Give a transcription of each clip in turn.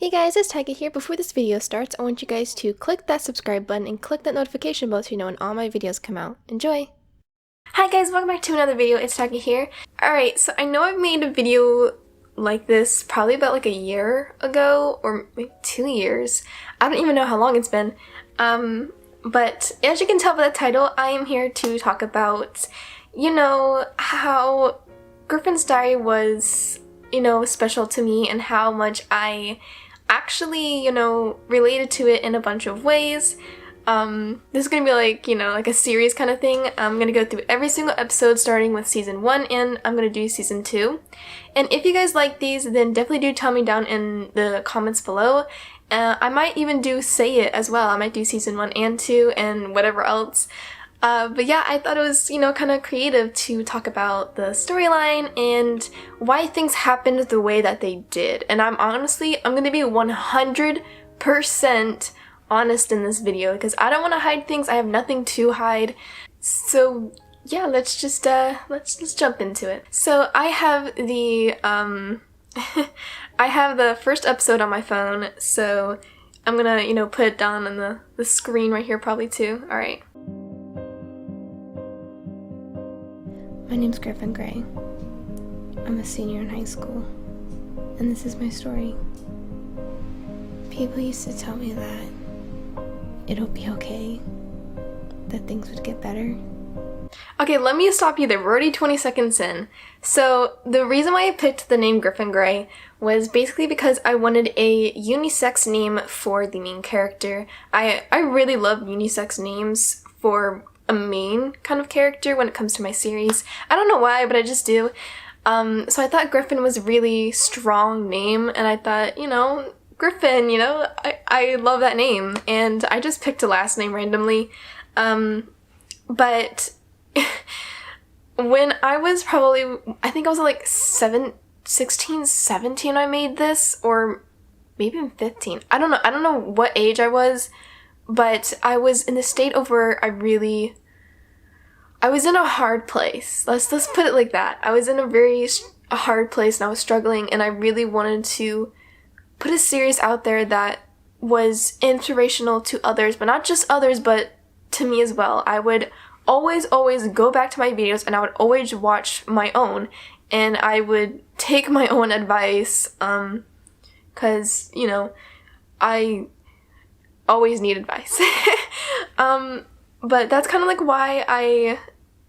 Hey guys, it's Taiga here. Before this video starts, I want you guys to click that subscribe button and click that notification bell so you know when all my videos come out. Enjoy! Hi guys, welcome back to another video. It's Taiga here. Alright, so I know I've made a video like this probably about like a year ago, or maybe 2 years. I don't even know how long it's been. But as you can tell by the title, I am here to talk about, how Griffin's diary was, special to me and how much I actually, related to it in a bunch of ways. This is gonna be like, like a series kind of thing. I'm gonna go through every single episode starting with season 1 and I'm gonna do season 2. And if you guys like these, then definitely do tell me down in the comments below. I might even say it as well. I might do season 1 and 2 and whatever else. But yeah, I thought it was, kind of creative to talk about the storyline and why things happened the way that they did. And I'm going to be 100% honest in this video because I don't want to hide things. I have nothing to hide. So yeah, let's just, let's jump into it. So I have the, I have the first episode on my phone, so I'm gonna, put it down on the screen right here probably too. Alright. My name's Griffin Gray. I'm a senior in high school, and this is my story. People used to tell me that it'll be okay, that things would get better. Okay, let me stop you there. We're already 20 seconds in. So the reason why I picked the name Griffin Gray was basically because I wanted a unisex name for the main character. I really love unisex names for a main kind of character when it comes to my series. I don't know why, but I just do. So I thought Griffin was a really strong name, and I thought, Griffin, I love that name, and I just picked a last name randomly. But when I was probably, I think I was like 16, 17 I made this, or maybe even 15. I don't know what age I was, but I was in the state of where I was in a hard place. Let's put it like that. I was in a very hard place and I was struggling, and I really wanted to put a series out there that was inspirational to others, but not just others, but to me as well. I would always go back to my videos and I would always watch my own, and I would take my own advice, cause, I always need advice. But that's kind of like why I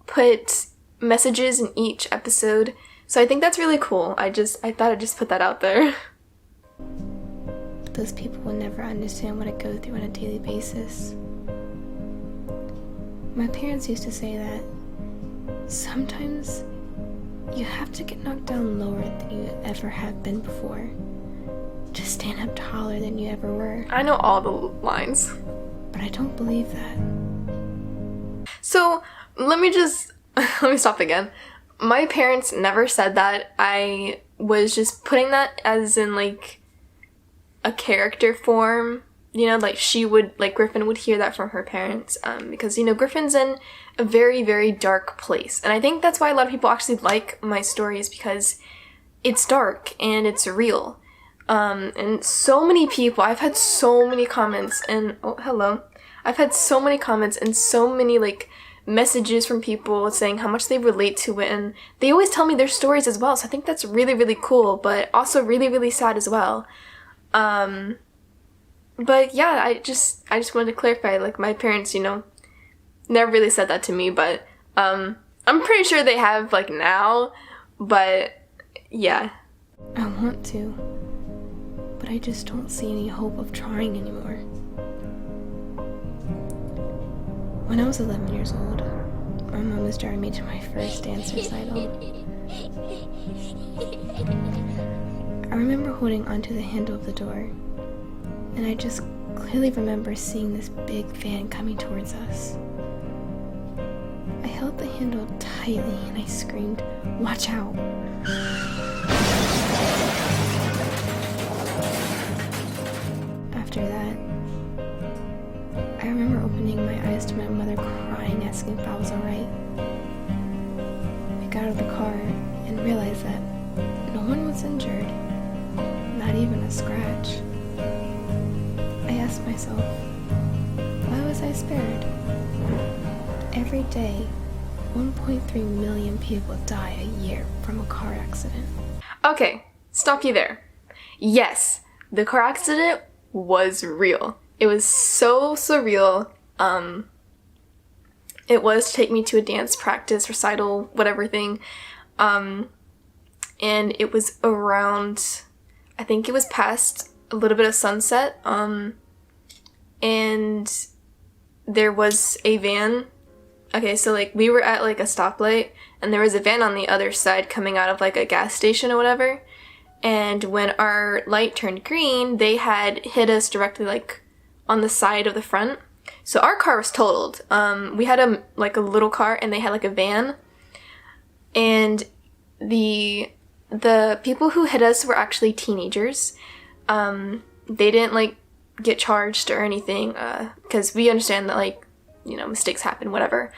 put messages in each episode. So I think that's really cool. I thought I'd just put that out there. Those people will never understand what I go through on a daily basis. My parents used to say that sometimes you have to get knocked down lower than you ever have been before to stand up taller than you ever were. I know all the lines. But I don't believe that. So, let me stop again. My parents never said that. I was just putting that as in like a character form. Like Griffin would hear that from her parents, because, Griffin's in a very, very dark place. And I think that's why a lot of people actually like my stories, because it's dark and it's real. And so many people, I've had so many comments and, oh, hello. I've had so many comments and so many, messages from people saying how much they relate to it, and they always tell me their stories as well, so I think that's really, really cool, but also really, really sad as well. But yeah, I just wanted to clarify, my parents, never really said that to me, but, I'm pretty sure they have, now, but, yeah. I want to, but I just don't see any hope of trying anymore. When I was 11 years old, my mom was driving me to my first dance recital. I remember holding onto the handle of the door, and I just clearly remember seeing this big van coming towards us. I held the handle tightly and I screamed, "Watch out!" After that, I remember opening my eyes to my mother crying, asking if I was alright. I got out of the car and realized that no one was injured, not even a scratch. myself, why was I spared? Every day, 1.3 million people die a year from a car accident. Okay, stop you there. Yes, the car accident was real. It was so surreal. It was to take me to a dance practice, recital, whatever thing. And it was around, I think it was past a little bit of sunset. And there was a van. Okay, so like we were at like a stoplight and there was a van on the other side coming out of like a gas station or whatever. And when our light turned green, they had hit us directly like on the side of the front. So our car was totaled. We had a little car and they had like a van. And the people who hit us were actually teenagers. They didn't like get charged or anything, because we understand that like, you know, mistakes happen, whatever.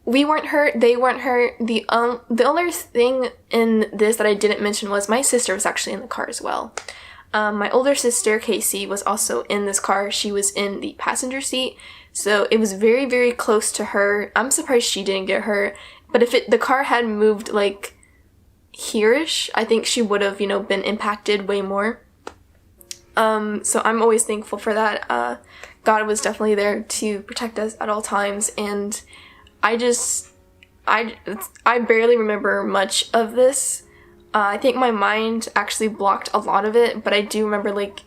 We weren't hurt, they weren't hurt. The only thing in this that I didn't mention was my sister was actually in the car as well. My older sister, Casey, was also in this car. She was in the passenger seat, so it was very, very close to her. I'm surprised she didn't get hurt, but if the car had moved like here-ish, I think she would have, you know, been impacted way more. So I'm always thankful for that. God was definitely there to protect us at all times, and I barely remember much of this. I think my mind actually blocked a lot of it, but I do remember like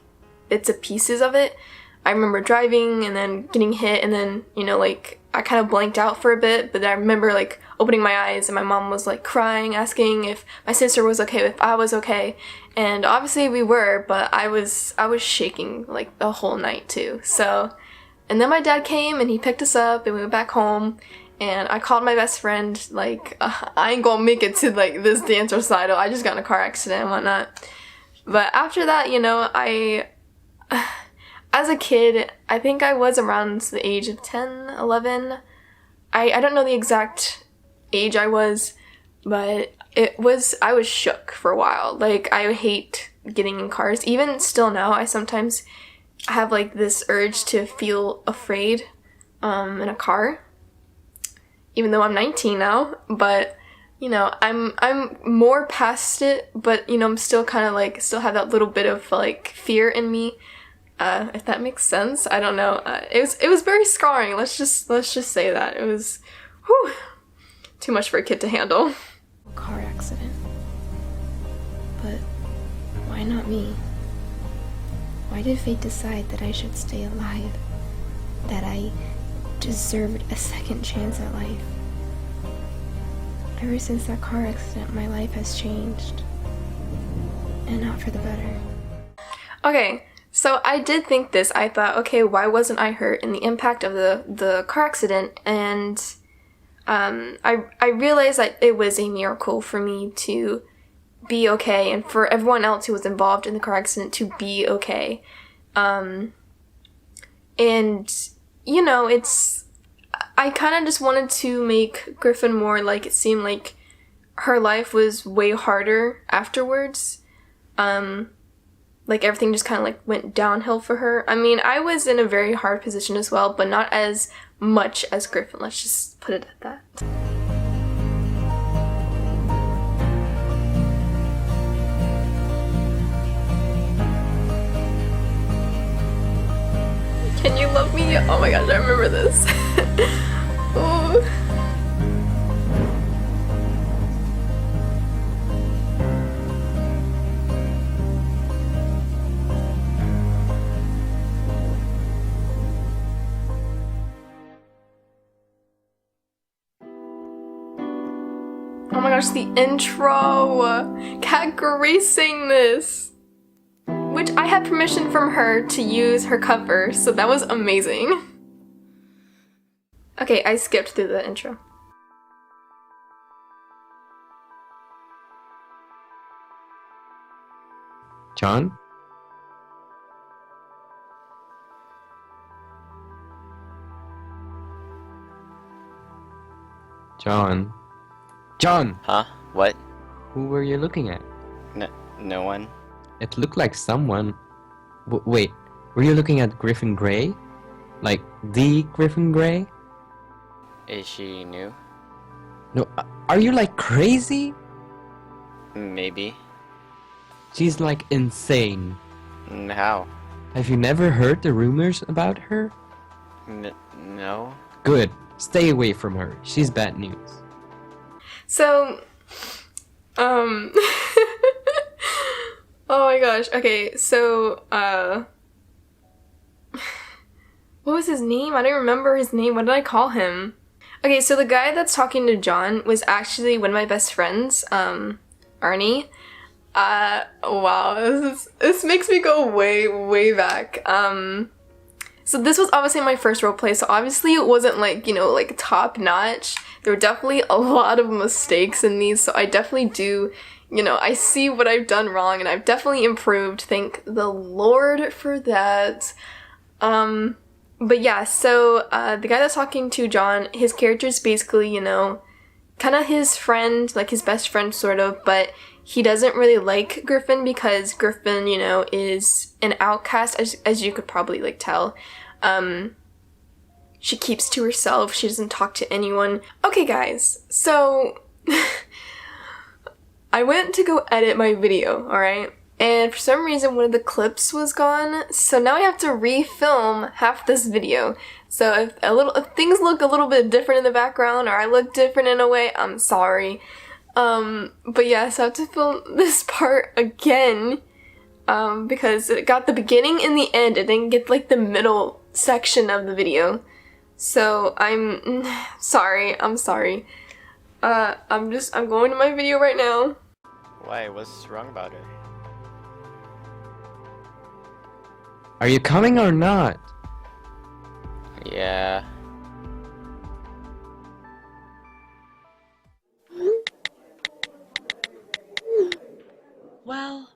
bits and pieces of it. I remember driving and then getting hit, and then, you know, like I kind of blanked out for a bit, but I remember like opening my eyes and my mom was like crying, asking if my sister was okay, if I was okay. And obviously we were, but I was shaking like the whole night too. So, and then my dad came and he picked us up and we went back home. And I called my best friend, like, I ain't gonna make it to, like, this dance recital. I just got in a car accident and whatnot. But after that, you know, as a kid, I think I was around the age of 10, 11. I don't know the exact age I was, but I was shook for a while. Like, I hate getting in cars. Even still now, I sometimes have, like, this urge to feel afraid in a car. Even though I'm 19 now, but, you know, I'm more past it, but, you know, I'm still kind of like, still have that little bit of like fear in me, if that makes sense. I don't know. It was very scarring. Let's just say that it was, whew, too much for a kid to handle. Car accident. But why not me? Why did fate decide that I should stay alive? That I deserved a second chance at life? Ever since that car accident, my life has changed. And not for the better. Okay, so I did think this. I thought, okay, why wasn't I hurt in the impact of the car accident? And I realized that it was a miracle for me to be okay, and for everyone else who was involved in the car accident to be okay. And you know, I kind of just wanted to make Griffin more like it seemed like her life was way harder afterwards. Like everything just kind of like went downhill for her. I mean, I was in a very hard position as well, but not as much as Griffin. Let's just put it at that. Can you love me? Oh my gosh, I remember this. Ooh. Oh my gosh, the intro! Cat Grace sang this! Which I had permission from her to use her cover, so that was amazing. Okay, I skipped through the intro. John? John? John! Huh? What? Who were you looking at? No one. It looked like someone. Wait, Were you looking at Griffin Grey? Like, the Griffin Grey? Is she new? No, are you like crazy? Maybe. She's like insane. How? Have you never heard the rumors about her? No. Good. Stay away from her. She's bad news. So, oh my gosh. Okay, so, what was his name? I don't remember his name. What did I call him? Okay, so the guy that's talking to John was actually one of my best friends, Arnie. Wow, this makes me go way back. So this was obviously my first roleplay, so obviously it wasn't like, you know, like top notch. There were definitely a lot of mistakes in these, so I definitely do, you know, I see what I've done wrong and I've definitely improved. Thank the Lord for that. But yeah, so the guy that's talking to John, his character is basically, you know, kind of his friend, like his best friend sort of, but he doesn't really like Griffin because Griffin, you know, is an outcast, as you could probably like tell. She keeps to herself, she doesn't talk to anyone. Okay guys, so I went to go edit my video, alright? And for some reason one of the clips was gone, so now I have to refilm half this video. So if things look a little bit different in the background or I look different in a way, I'm sorry. But yeah, so I have to film this part again, because it got the beginning and the end, it didn't get like the middle section of the video. So I'm sorry. I'm going to my video right now. Why? What's wrong about it? Are you coming or not? Yeah. Well.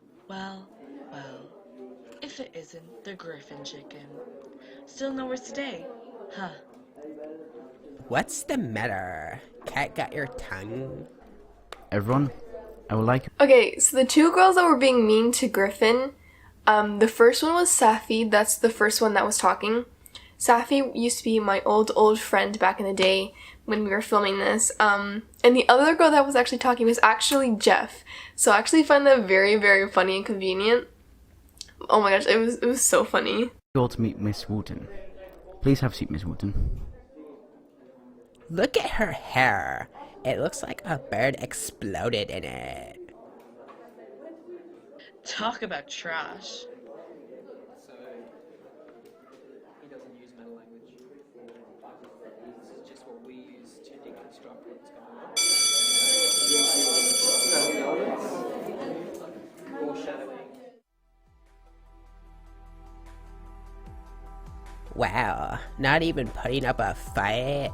If it isn't the Griffin chicken. Still nowhere today, huh? What's the matter? Cat got your tongue? Everyone, I would like... Okay, so the two girls that were being mean to Griffin, the first one was Safi, that's the first one that was talking. Safi used to be my old friend back in the day when we were filming this. And the other girl that was actually talking was actually Jeff. So I actually find that very funny and convenient. Oh my gosh, it was so funny. You all to meet Miss Wooten. Please have a seat, Miss Wooten. Look at her hair. It looks like a bird exploded in it. Talk about trash. Wow, not even putting up a fight?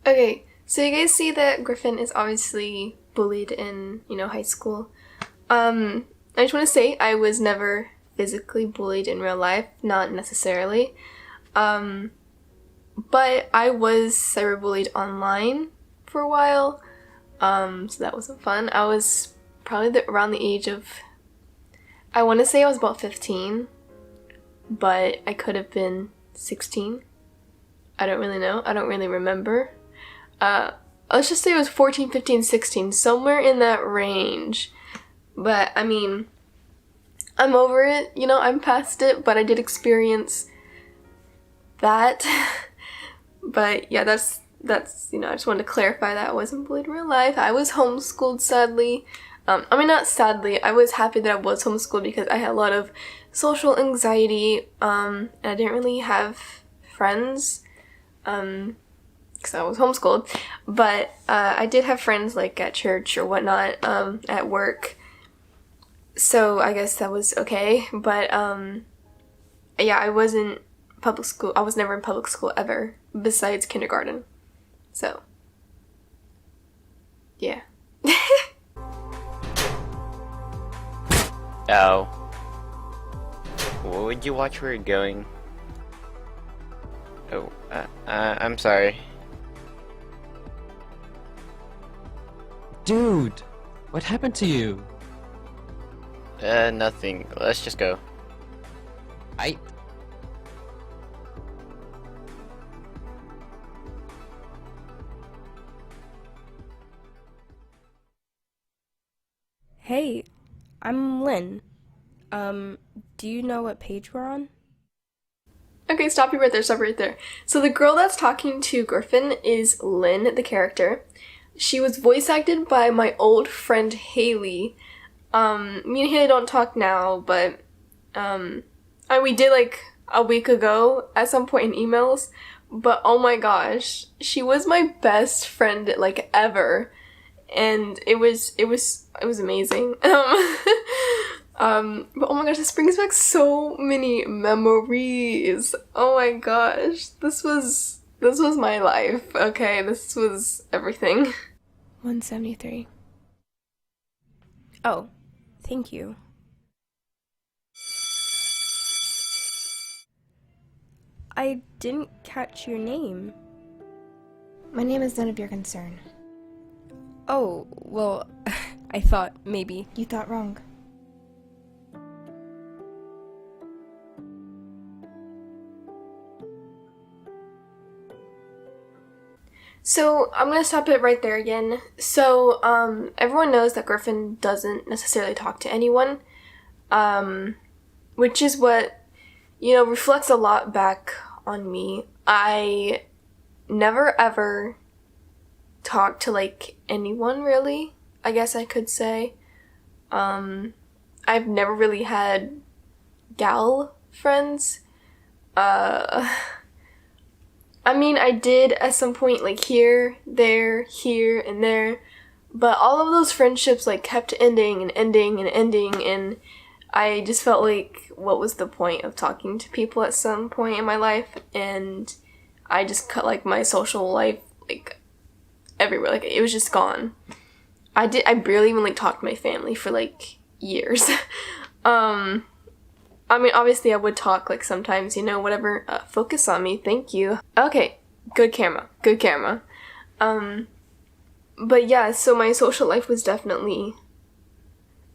Okay, so you guys see that Griffin is obviously bullied in, you know, high school. I just want to say I was never physically bullied in real life, not necessarily. But I was cyberbullied online for a while. So that wasn't fun. I was probably around the age of, I want to say I was about 15, but I could have been 16. I don't really know. I don't really remember. Let's just say it was 14, 15, 16, somewhere in that range. But I mean, I'm over it, you know, I'm past it, but I did experience that. But yeah, that's, you know, I just wanted to clarify that I wasn't bullied in real life. I was homeschooled, sadly. I mean, not sadly, I was happy that I was homeschooled because I had a lot of social anxiety, and I didn't really have friends, because I was homeschooled, but I did have friends like at church or whatnot, at work, so I guess that was okay. But yeah, I wasn't public school, I was never in public school ever, besides kindergarten, so yeah. Oh. What would you watch where you're going? Oh, I'm sorry. Dude, what happened to you? Nothing. Let's just go. I. Hey, I'm Lynn. Do you know what page we're on? Okay, stop you right there, stop right there. So the girl that's talking to Griffin is Lynn, the character. She was voice acted by my old friend Haley. Me and Haley don't talk now, but we did like a week ago at some point in emails. But oh my gosh, she was my best friend like ever, and it was amazing. But oh my gosh, this brings back so many memories. Oh my gosh, this was my life. Okay, this was everything. 173. Oh, thank you. I didn't catch your name. My name is none of your concern. Oh, well, I thought maybe. You thought wrong. So I'm gonna stop it right there again. So everyone knows that Griffin doesn't necessarily talk to anyone, which is what, you know, reflects a lot back on me. I never ever talked to like anyone really, I guess I could say. I've never really had gal friends. I mean, I did at some point, like, here, there, here, and there, but all of those friendships, like, kept ending and ending and ending, and I just felt like, what was the point of talking to people at some point in my life, and I just cut, like, my social life, like, everywhere, like, it was just gone. I barely even, like, talked to my family for, like, years. I mean, obviously I would talk, like, sometimes, you know, whatever. Focus on me, thank you. Okay, good camera. But yeah, so my social life was definitely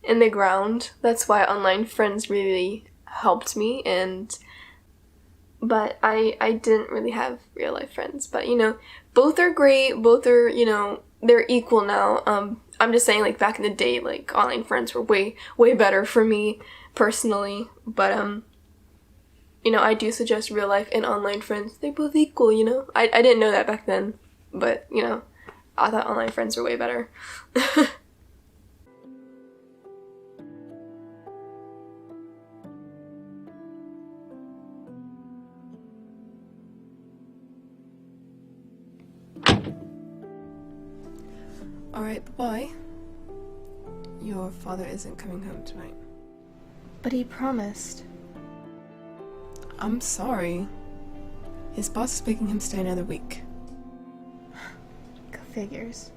in the ground. That's why online friends really helped me, but I didn't really have real life friends. But, you know, both are great, both are, you know, they're equal now. I'm just saying, like, back in the day, like, online friends were way better for me personally, but you know, I do suggest real life and online friends. They're both equal, you know. I didn't know that back then, but you know, I thought online friends were way better. Alright, bye-bye. Your father isn't coming home tonight. But he promised. I'm sorry. His boss is making him stay another week. Go figures.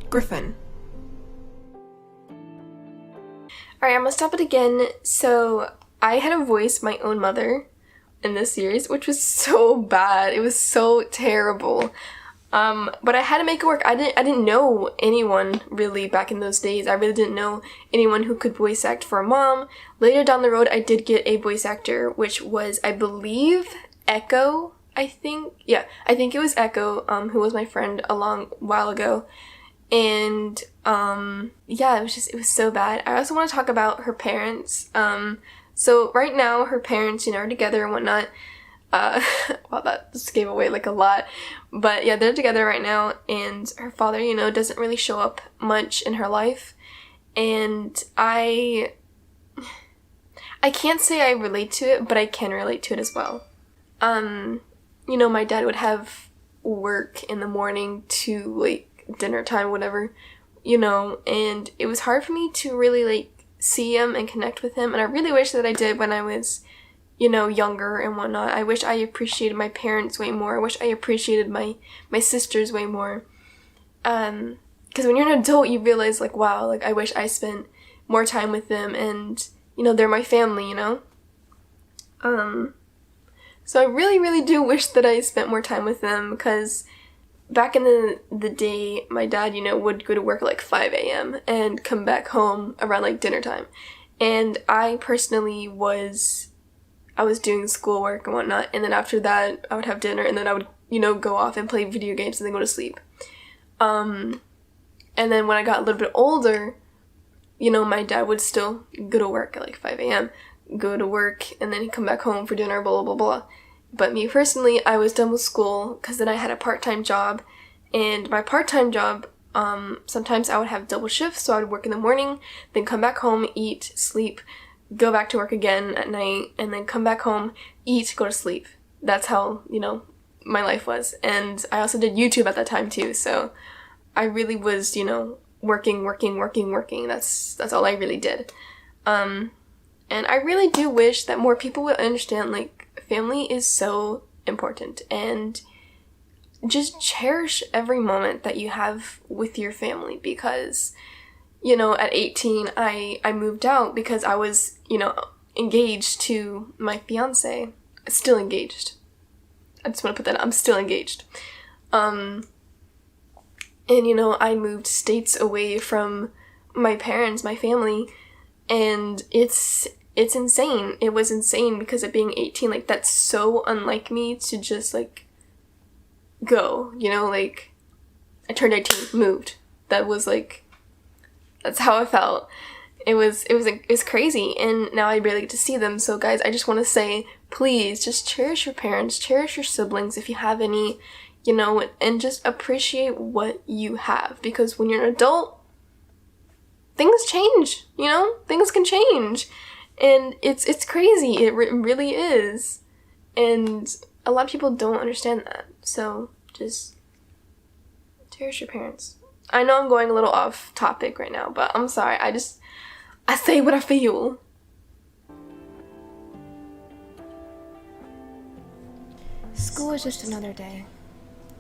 Griffin. Alright, I'm gonna stop it again. So, I had to voice my own mother in this series, which was so bad. It was so terrible. But I had to make it work. I didn't know anyone really back in those days. I really didn't know anyone who could voice act for a mom. Later down the road, I did get a voice actor, which was, I believe, Echo, I think. Yeah, I think it was Echo, who was my friend a long while ago. And, yeah, it was so bad. I also want to talk about her parents. So right now, her parents, you know, are together and whatnot. Wow, that just gave away like a lot. But yeah, they're together right now, and her father, you know, doesn't really show up much in her life. And I can't say I relate to it, but I can relate to it as well. You know, my dad would have work in the morning to like dinner time, whatever, you know, and it was hard for me to really like see him and connect with him. And I really wish that I did when I was, you know, younger and whatnot. I wish I appreciated my parents way more. I wish I appreciated my sisters way more. Because when you're an adult, you realize, like, wow, like, I wish I spent more time with them, and, you know, they're my family, you know? So I really, really do wish that I spent more time with them, because back in the day, my dad, would go to work at like 5 a.m. and come back home around like dinner time. And I personally was doing schoolwork and whatnot, and then after that, I would have dinner, and then I would, go off and play video games and then go to sleep. And then when I got a little bit older, my dad would still go to work at like 5 a.m., go to work, and then he'd come back home for dinner, blah, blah, blah, blah. But me personally, I was done with school, because then I had a part-time job, and my part-time job, sometimes I would have double shifts, so I would work in the morning, then come back home, eat, sleep, go back to work again at night, and then come back home, eat, go to sleep. That's how, my life was. And I also did YouTube at that time too, so I really was, working. That's all I really did. And I really do wish that more people would understand, like, family is so important, and just cherish every moment that you have with your family, because, at 18, I moved out because I was, engaged to my fiance. Still engaged. I just want to put that out. I'm still engaged. And, I moved states away from my parents, my family, and it's insane. It was insane because of being 18. Like, that's so unlike me to just, like, go, like, I turned 18, moved. That was, like, that's how I felt. It was crazy, and now I barely get to see them. So guys, I just want to say, please just cherish your parents, cherish your siblings if you have any, and just appreciate what you have, because when you're an adult, things change, things can change, and it's crazy. It really is, and a lot of people don't understand that. So just cherish your parents. I know I'm going a little off topic right now, but I'm sorry. I say what I feel. School was just another day.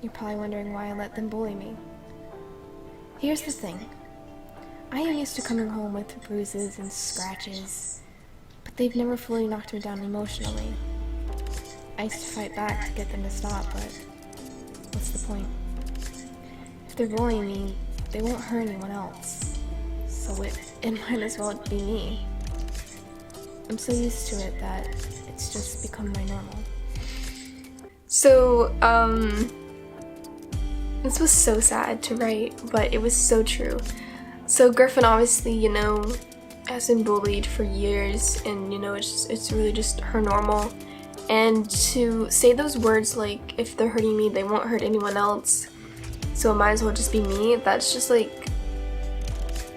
You're probably wondering why I let them bully me. Here's the thing. I am used to coming home with bruises and scratches, but they've never fully knocked me down emotionally. I used to fight back to get them to stop, but what's the point? If they're bullying me, they won't hurt anyone else, so it might as well be me. I'm so used to it that it's just become my normal. So, this was so sad to write, but it was so true. So Griffin obviously, has been bullied for years, and, it's really just her normal. And to say those words like, if they're hurting me, they won't hurt anyone else, so it might as well just be me, that's just like,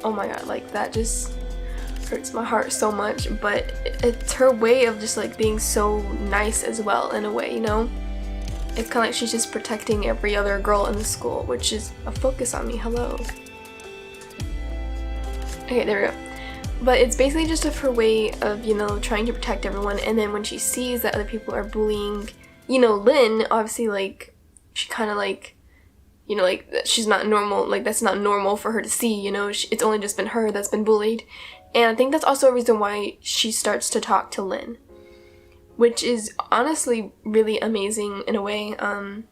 oh my god, like, that just hurts my heart so much. But it's her way of just, like, being so nice as well, in a way, It's kind of like she's just protecting every other girl in the school, which is a focus on me, hello. Okay, there we go. But it's basically just her way of, trying to protect everyone, and then when she sees that other people are bullying, Lynn, obviously, like, she kind of, like, like, she's not normal, like, that's not normal for her to see, it's only just been her that's been bullied. And I think that's also a reason why she starts to talk to Lynn, which is honestly really amazing in a way. And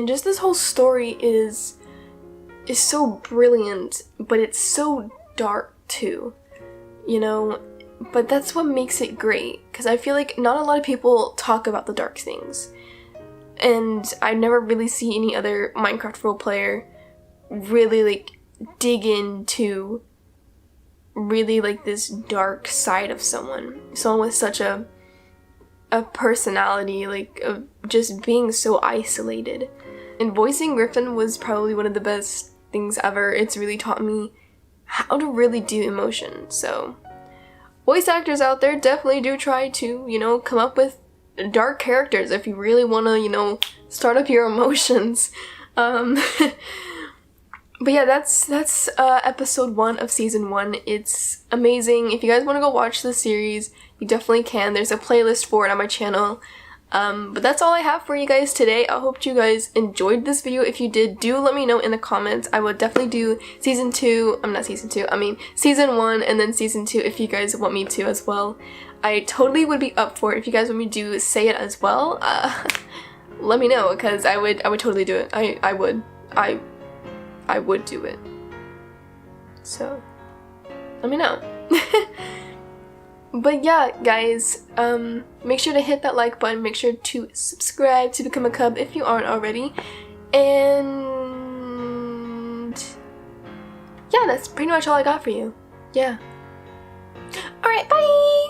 just this whole story is so brilliant, but it's so dark too, but that's what makes it great, because I feel like not a lot of people talk about the dark things, and I never really see any other Minecraft role player really, like, dig into really, like, this dark side of someone with such a personality, like, of just being so isolated. And voicing Griffin was probably one of the best things ever. It's really taught me how to really do emotion. So voice actors out there, definitely do try to, come up with dark characters if you really want to, start up your emotions. But yeah, that's episode 1 of season 1. It's amazing. If you guys want to go watch the series, you definitely can. There's a playlist for it on my channel. But that's all I have for you guys today. I hope you guys enjoyed this video. If you did, do let me know in the comments. I will definitely do season 1 and then season 2 if you guys want me to as well. I totally would be up for it if you guys want me to say it as well. Let me know, because I would totally do it. I would do it. So let me know. But yeah, guys, make sure to hit that like button, make sure to subscribe to become a cub if you aren't already, and yeah, that's pretty much all I got for you. Yeah. Alright, bye!